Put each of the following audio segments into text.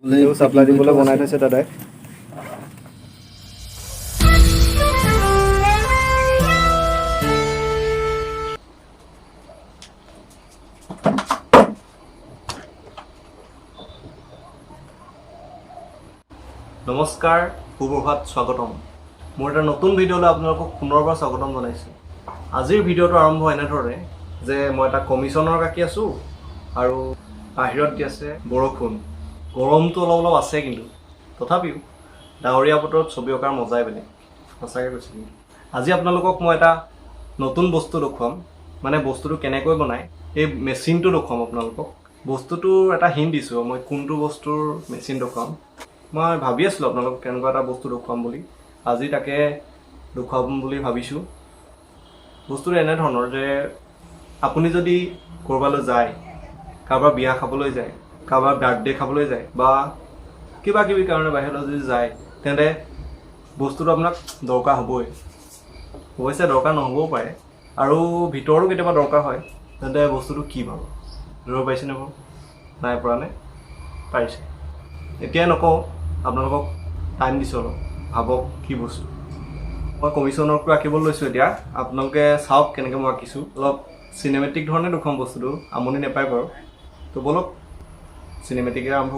Supply দিবলৈ বনাই থৈছে দাদাই। নমস্কাৰ, সুপ্ৰভাত, স্বাগতম। মোৰ এটা নতুন ভিডিঅ'লৈ আপোনালোকক পুনৰবাৰ স্বাগতম জনাইছোঁ। আজিৰ ভিডিঅ'টো আৰম্ভ এনেধৰণে যে মই এটা কমিশ্যনৰ কাকি আছোঁ আৰু বাহিৰত দি আছে বৰষুণ। গৰমটো অলপ অলপ আছে, কিন্তু তথাপিও ডাৱৰীয়া বতৰত ছবি অঁকাৰ মজাই বেলেগ, সঁচাকৈ কৈছোঁ। কিন্তু আজি আপোনালোকক মই এটা নতুন বস্তু দেখুৱাম, মানে বস্তুটো কেনেকৈ বনায় এই মেচিনটো দেখুৱাম আপোনালোকক। বস্তুটোৰ এটা হিণ্ট দিছোঁ, মই কোনটো বস্তুৰ মেচিন দেখুৱাম। মই ভাবি আছিলোঁ আপোনালোকক কেনেকুৱা এটা বস্তু দেখুৱাম বুলি, আজি তাকে দেখুৱাম বুলি ভাবিছোঁ। বস্তুটো এনেধৰণৰ যে আপুনি যদি ক'ৰবালৈ যায়, কাৰোবাৰ বিয়া খাবলৈ যায়, কাৰোবাৰ বাৰ্থডে খাবলৈ যায়, বা কিবা কিবি কাৰণে বাহিৰলৈ যদি যায়, তেন্তে বস্তুটো আপোনাক দৰকাৰ হ'বই। অৱশ্যে দৰকাৰ নহ'বও পাৰে, আৰু ভিতৰো কেতিয়াবা দৰকাৰ হয়। তেন্তে বস্তুটো কি বাৰু ধৰিব পাৰিছেনে বাৰু? নাই পৰা নে? পাৰিছে। এতিয়াই নকওঁ, আপোনালোকক টাইম দিছোঁ অলপ, ভাবক কি বস্তু। মই কমিশ্যনৰটো আঁকিবলৈ লৈছোঁ এতিয়া। আপোনালোকে চাওক কেনেকৈ মই আঁকিছোঁ। অলপ চিনেমেটিক ধৰণে দেখুৱাম বস্তুটো, আমনি নাপায় বাৰু। তো ব'লক চিনেমেটিকে আৰম্ভ।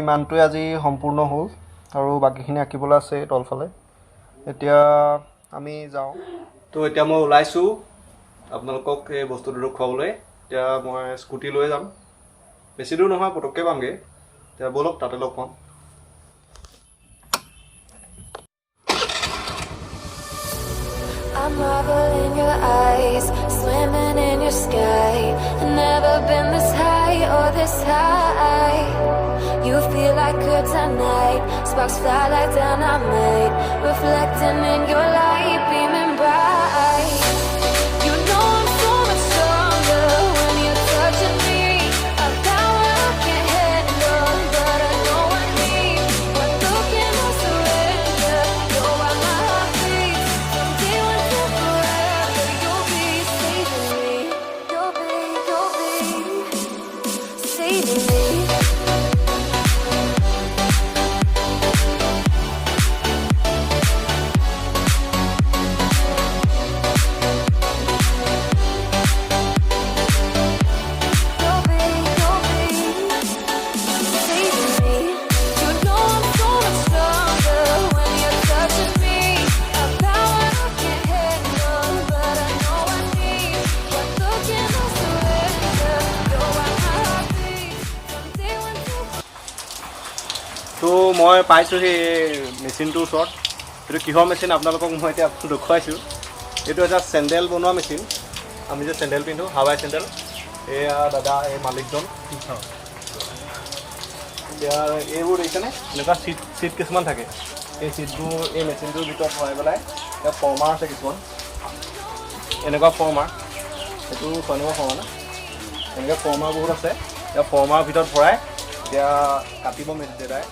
ইমানটোৱে আজি সম্পূৰ্ণ হ'ল, আৰু বাকীখিনি আঁকিবলৈ আছে তলফালে। এতিয়া আমি যাওঁ। তো এতিয়া মই ওলাইছোঁ আপোনালোকক এই বস্তুটো দেখুৱাবলৈ। এতিয়া মই স্কুটি লৈ যাম, বেছি দূৰ নহয়, পটককৈ পামগৈ। এতিয়া ব'লক তাতে লগ পাম। I marvel in your eyes, swimming in your sky. Never been this high or this high. You feel like kryptonite, sparks fly like dynamite, reflecting in your light, beaming bright. You know I'm so much stronger when you're touching me. A power I can't handle, but I know I need. One look and I surrender. You're why my heart beats. From day one to forever, you'll be saving me. You'll be saving me. তো মই পাইছোঁ সেই মেচিনটোৰ ওচৰত। এইটো কিহৰ machine আপোনালোকক মই এতিয়া দেখুৱাইছোঁ। এইটো এটা চেণ্ডেল বনোৱা মেচিন। আমি যে চেণ্ডেল পিন্ধোঁ, হাৱাই চেণ্ডেল, এয়া দাদা এই মালিকজন এতিয়া এইবোৰ দেখিছেনে এনেকুৱা চিট কিছুমান থাকে এই চিটবোৰ এই মেচিনটোৰ ভিতৰত ভৰাই পেলাই এতিয়া ফৰ্মাৰ আছে কিছুমান এনেকুৱা ফৰ্মাৰ এইটো 6 নম্বৰ ফৰ্মাৰ না এনেকৈ ফৰ্মাৰ বহুত আছে এতিয়া ফৰ্মাৰ ভিতৰত ভৰাই এতিয়া কাটিব মেচিন দাদাই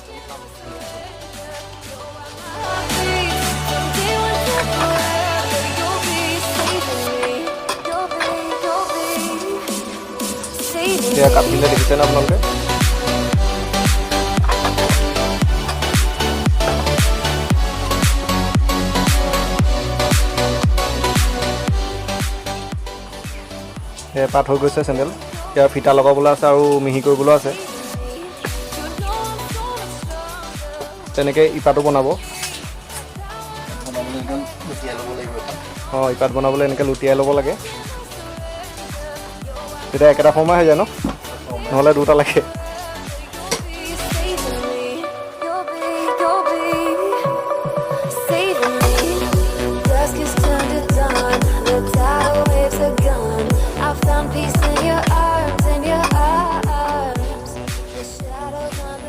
এতিয়া কাটিলে দেখিছেনে আপোনালোকে পাত হৈ গৈছে চেণ্ডেল এতিয়া ফিটা লগাবলৈ আছে আৰু মিহি কৰিবলৈ আছে তেনেকৈ ইপাতো বনাব ইপাত বনাবলৈ এনেকৈ লুটিয়াই ল'ব লাগে তেতিয়া একেটা ফৰ্মাৰ হৈ যায় ন নহ'লে দুটা লাগে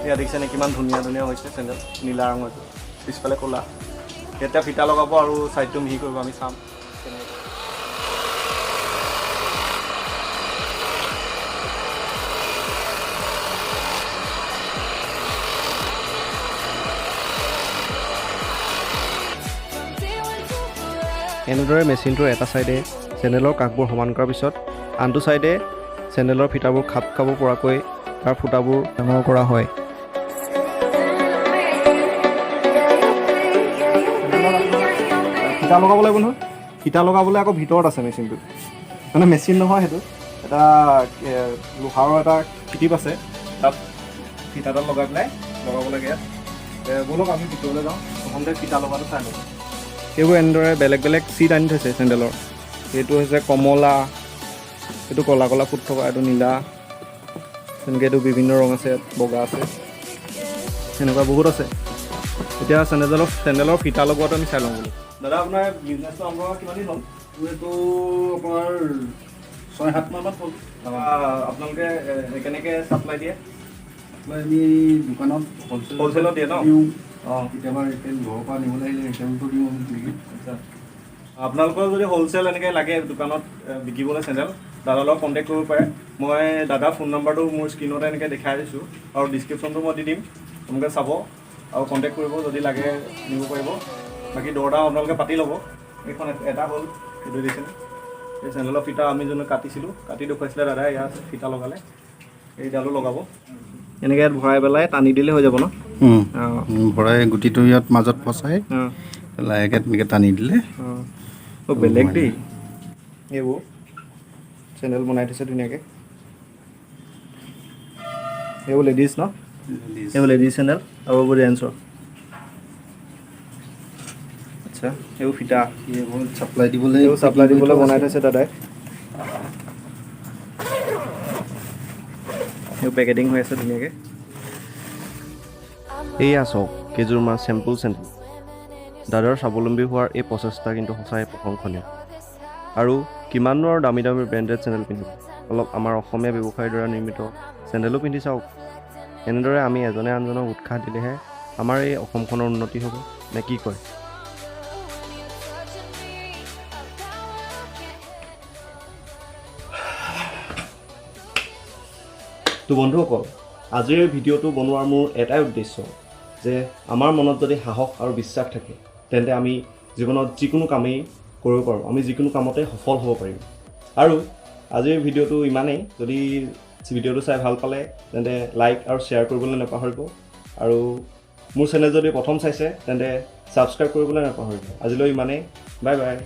এতিয়া দেখিছেনে কিমান ধুনীয়া ধুনীয়া হৈছে চেণ্ডেল নীলা ৰঙৰটো পিছফালে ক'লা এতিয়া ফিটা লগাব আৰু ছাইডটো মিহি কৰিব আমি চাম এনেদৰে মেচিনটোৰ এটা ছাইডে চেণ্ডেলৰ কাষবোৰ সমান কৰাৰ পিছত আনটো ছাইডে চেণ্ডেলৰ ফিটাবোৰ খাপ খাব পৰাকৈ তাৰ ফুটাবোৰ ডাঙৰ কৰা হয় ফিটা লগাব লাগিব নহয় ফিটা লগাবলৈ আকৌ ভিতৰত আছে মেচিনটো মানে মেচিন নহয় সেইটো এটা লোহাৰৰ এটা কিটিপ আছে তাত ফিটাডাল লগাই পেলাই লগাব লাগে ইয়াত ব'লক আমি ভিতৰলৈ যাওঁ প্ৰথমতে ফিটা লগাটো চাই লওঁ এইবোৰ এনেদৰে বেলেগ বেলেগ চিট আনি থৈছে চেণ্ডেলৰ এইটো হৈছে কমলা এইটো ক'লা ক'লা ফুট থকা এইটো নীলা তেনেকৈ এইটো বিভিন্ন ৰং আছে বগা আছে এনেকুৱা বহুত আছে এতিয়া চেণ্ডেলৰ ফিটা লগোৱাটো আমি চাই লওঁ বোলো দাদা আপোনাৰ বিজনেছটো আৰম্ভ কিমান দিন হ'ল এইটো আপোনাৰ 6-7 মাহমান হ'ল আপোনালোকে কেনেকৈ ছাপ্লাই দিয়ে আমি দোকানত হ'লচেলত দিয়ে ন অঁ কেতিয়াবা ৰিটেইল ঘৰৰ পৰা নিবলৈ আহিলে ৰিটেইলটো দিওঁ আমি আচ্ছা আপোনালোকৰ যদি হ'লচেল এনেকৈ লাগে দোকানত বিকিবলৈ চেণ্ডেল দাদাৰ লগত কণ্টেক্ট কৰিব পাৰে মই দাদাৰ ফোন নম্বৰটো মোৰ স্ক্ৰীণতে এনেকৈ দেখাই দিছোঁ আৰু ডিছক্ৰিপশ্যনটো মই দি দিম আপোনালোকে চাব আৰু কণ্টেক্ট কৰিব যদি লাগে নিব পাৰিব বাকী দৰদাম আপোনালোকে পাতি ল'ব এইখন এটা হ'ল এইটো দিছেনে এই চেণ্ডেলৰ ফিটা আমি যোনে কাটিছিলোঁ কাটি দেখুৱাইছিলে দাদাই ইয়াত ফিটা লগালে এইডালো লগাব এনেকৈ ইয়াত ভৰাই পেলাই টানি দিলে হৈ যাব ন ভৰাই গুটিটো ইয়াত মাজত ফচাই লাহেকৈ তেনেকৈ টানি দিলে অঁ বেলেগ দেই এইবোৰ চেণ্ডেল বনাই থৈছে ধুনীয়াকৈ এইবোৰ লেডিজ ন এইবোৰ লেডিজ চেণ্ডেল আৰু এইবোৰ জেন্টছৰ আচ্ছা এইবোৰ ফিটা এইবোৰ ছাপ্লাই দিবলৈ এইবোৰ ছাপ্লাই দিবলৈ বনাই থৈছে দাদাই এইবোৰ পেকেটিং হৈ আছে ধুনীয়াকৈ এয়া চাওক কেইযোৰমান চেম্পুল চেণ্ডেল দাদাৰ স্বাৱলম্বী হোৱাৰ এই প্ৰচেষ্টা কিন্তু সঁচাই প্ৰশংসনীয় আৰু কিমাননো আৰু দামী দামী ব্ৰেণ্ডেড চেণ্ডেল পিন্ধিব অলপ আমাৰ অসমীয়া ব্যৱসায়ীৰ দ্বাৰা নিৰ্মিত চেণ্ডেলো পিন্ধি চাওক এনেদৰে আমি এজনে আনজনক উৎসাহ দিলেহে আমাৰ এই অসমখনৰ উন্নতি হ'ব নে কি কয় তো বন্ধুসকল আজিৰ এই ভিডিঅ'টো বনোৱাৰ মোৰ এটাই উদ্দেশ্য যে আমাৰ মনত যদি সাহস আৰু বিশ্বাস থাকে তেন্তে আমি জীৱনত যিকোনো কামেই কৰিব পাৰোঁ আমি যিকোনো কামতে সফল হ'ব পাৰিম আৰু আজিৰ ভিডিঅ'টো ইমানেই যদি ভিডিঅ'টো চাই ভাল পালে তেন্তে লাইক আৰু শ্বেয়াৰ কৰিবলৈ নাপাহৰিব আৰু মোৰ চেনেল যদি প্ৰথম চাইছে তেন্তে ছাবস্ক্ৰাইব কৰিবলৈ নাপাহৰিব আজিলৈ ইমানেই বাই বাই